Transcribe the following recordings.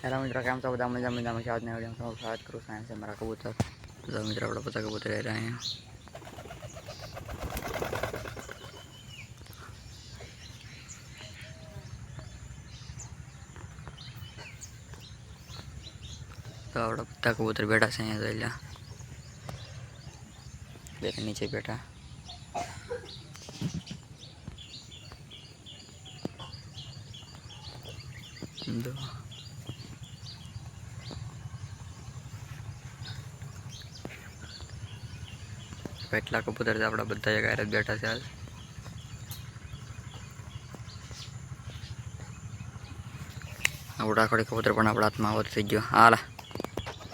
Hello मित्रों, केम छो? બધા મજા મજામાં છે. આજના વિડીયોમાં તમારું સ્વાગત કરું છું. છે મારા કબૂતર. તો મિત્રો આપણે બધા કબૂતર રહી રહ્યા हैं. તો આપણે બધા કબૂતર બેઠા છે અહીંયા. જોઈ લે, બે નીચે બેઠા. એટલા કબૂતર છે આપણા બધા એક હારે બેઠા છે. હાલ આપણું રાખોડી કબૂતર પણ આપણા હાથમાં આવત થઈ ગયો. હાલ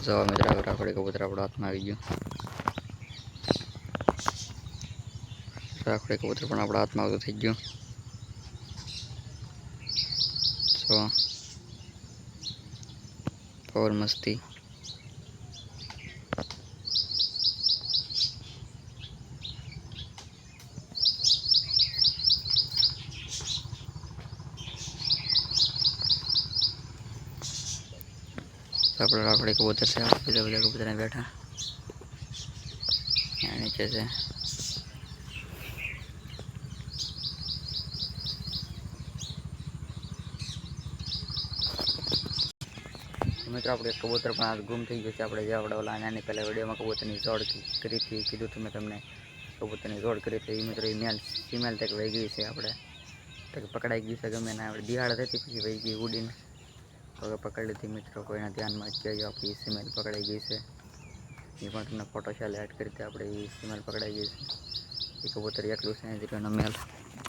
જો મિત્રો, રાખોડી કબૂતર આપણા હાથમાં આવી ગયું. રાખોડી કબૂતર પણ આપણા હાથમાં આવતું થઈ ગયું. જો और मस्ती. આપણે રાખોડી કબૂતર છે, બીજા બધા કબૂતર બેઠા નીચે છે. મિત્રો આપણે કબૂતર પણ આજ ગુમ થઈ ગયું છે. આપણે જે આપણે ઓલા નાની પહેલાં વિડીયોમાં કબૂતરની જોડ કરી હતી, કીધું હતું મેં તમને. કબૂતરની જોડ કરી હતી એ મિત્રો એ મેલ ફિમેલ તક વહી ગઈ છે. આપણે તક પકડાઈ ગઈ છે. ગમે ના આપણે દિહાડ હતી પછી વહી ગઈ ઉડીને. હવે પકડી લીધી મિત્રો. કોઈના ધ્યાનમાં અત્યારે આપણી ફિમેલ પકડાઈ ગઈ છે. એ પણ તમને ફોટો શાલે એડ કરી હતી. આપણે એ ફિમેલ પકડાઈ ગઈ છે. એ કબૂતર એકલું છે દીકરાનો મેલ.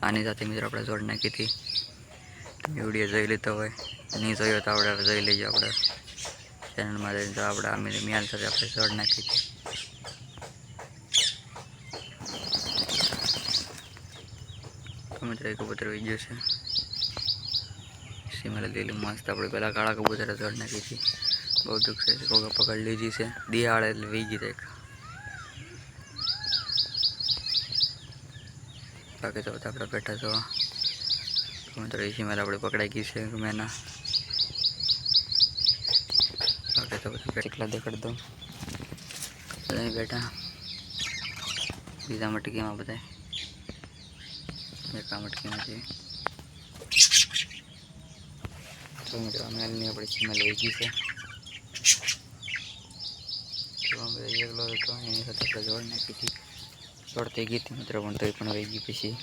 આની સાથે મિત્રો આપણે જોડ નાખી હતી. તમે વિડીયો જોઈ લીધો હોય, નહીં જોયો તો આપણે જોઈ લઈએ. આપણે ચેનલમાં જઈને તો આપણે આ મેલ સાથે આપણે જોડ નાખી હતી. મિત્રો કબૂતર વહી ગયું છે. સિમલ લીલી મસ્ત. આપણે પહેલાં કાળા કબૂતર જોડ નાખી હતી. બહુ દુઃખ છે. કોકે પકડી લીધી છે. દિહાડ એટલે વહી ગઈ એક. બાકી તો બધા આપણે બેઠા છો. મિત્રો એ સિમલ આપણે પકડાઈ ગઈ છે ગમે ના. બાકી તો બધા કેટલા દેખાડ દઉં બધા બેઠા. બીજા મટકીમાં બધા એક આ મટકીમાં છે. તો મિત્રો મેલની આપણી સિમલ વહી ગઈ છે. તો એકલો હતો એની સાથે આપણે જોડ નાખી હતી. જોડ થઈ ગઈ હતી મિત્રો, પણ તોય પણ વહી ગઈ. પછી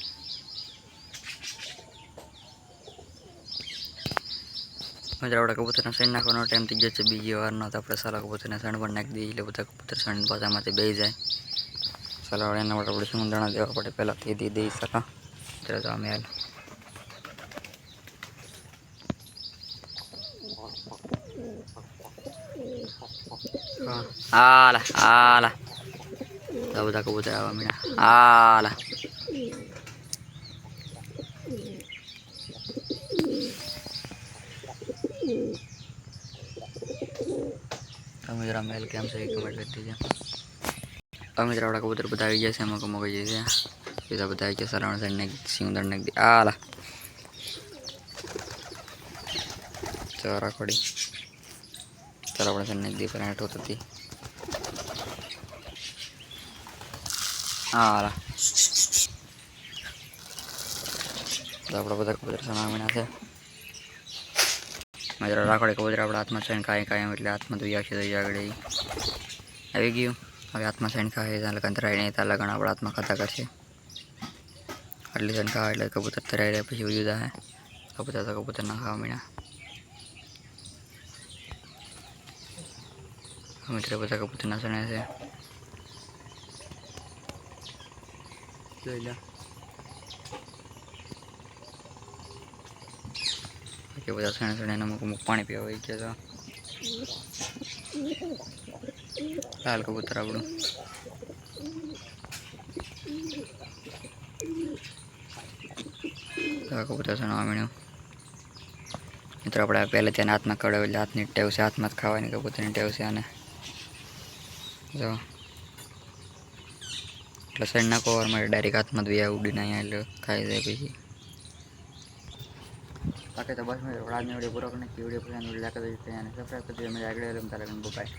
મિત્રો આપણે કબૂતરને સણ નાખવાનો ટાઈમ થઈ ગયો છે. બીજી વારનો તો આપણે સારા કબૂતરને સણ પણ નાખી દઈએ એટલે બધા કબૂતર સણ પાછામાંથી બેસી જાય. સાલા એના માટે આપણે શું દાણા દેવા પડે પહેલાંથી દઈ સાલા. ત્યારે તો અમે હાલ હાલ બધા કબૂતર આવવા મીના. હાલ તમે જરા મેલ કેમ છે એ કમેન્ટ કરી દીધે. હવે મિત્રો આપણા કબૂતર બધા આવી જાય છે. અમુક અમુક આવી જાય છે. બીજા બધા આવી ગયા. સરાવણ સાઈડ નાખી સિંગદર નાખી દે. હાલ ચાર રાખોડી સરાવણ સાઈડ નાખી દે. પહેલાં હેઠો થતી. હાલ તો આપણા બધા કબૂતર સણાવીના છે. મિત્રો રાખોડી કબૂતર આપણા હાથમાં છે ને કાંઈ કાંઈ એટલે હાથમાં ધોઈ આવશે. ધોઈ આગળ આવી ગયું. હવે હાથમાં સૈન ખાય એટલે કંતરાય નહીં. ત્યાં લગણ આપણા હાથમાં ખાતા કરશે. આટલી સૈન ખાવા એટલે કબૂતર તરાઈ રહ્યા પછી ઉયું જાય. કબૂતર તો કબૂતર ના ખાવા મીના. મિત્રો બધા કબૂતર ના સણે છે. જોઈ લો કે બધા સણે સણે અમુક અમુક પાણી પીવા હોય ગયા. તો લાલ કબૂતર આપણું કબૂતર સણવા મીણ્યું. મિત્રો આપણે પહેલે ત્યાં હાથમાં ખવડાવે એટલે હાથની ટેવ છે. હાથમાં જ ખાવાની કબૂતરની ટેવ છે. અને જો એટલે સણ નાખો મારે ડાયરેક્ટ હાથમાં જ વ્યા ઉડીને અહીંયા એટલે ખાઈ જાય. પછી બાકી તો બસ મેં આજનો વિડીયો પૂરો કરી નાખી. વિડીયો પસંદ વિડીયો લાઈક કરી દીધી અને સબસ્ક્રાઈબ કરી દીધી. મેં આગળ તારે બાય.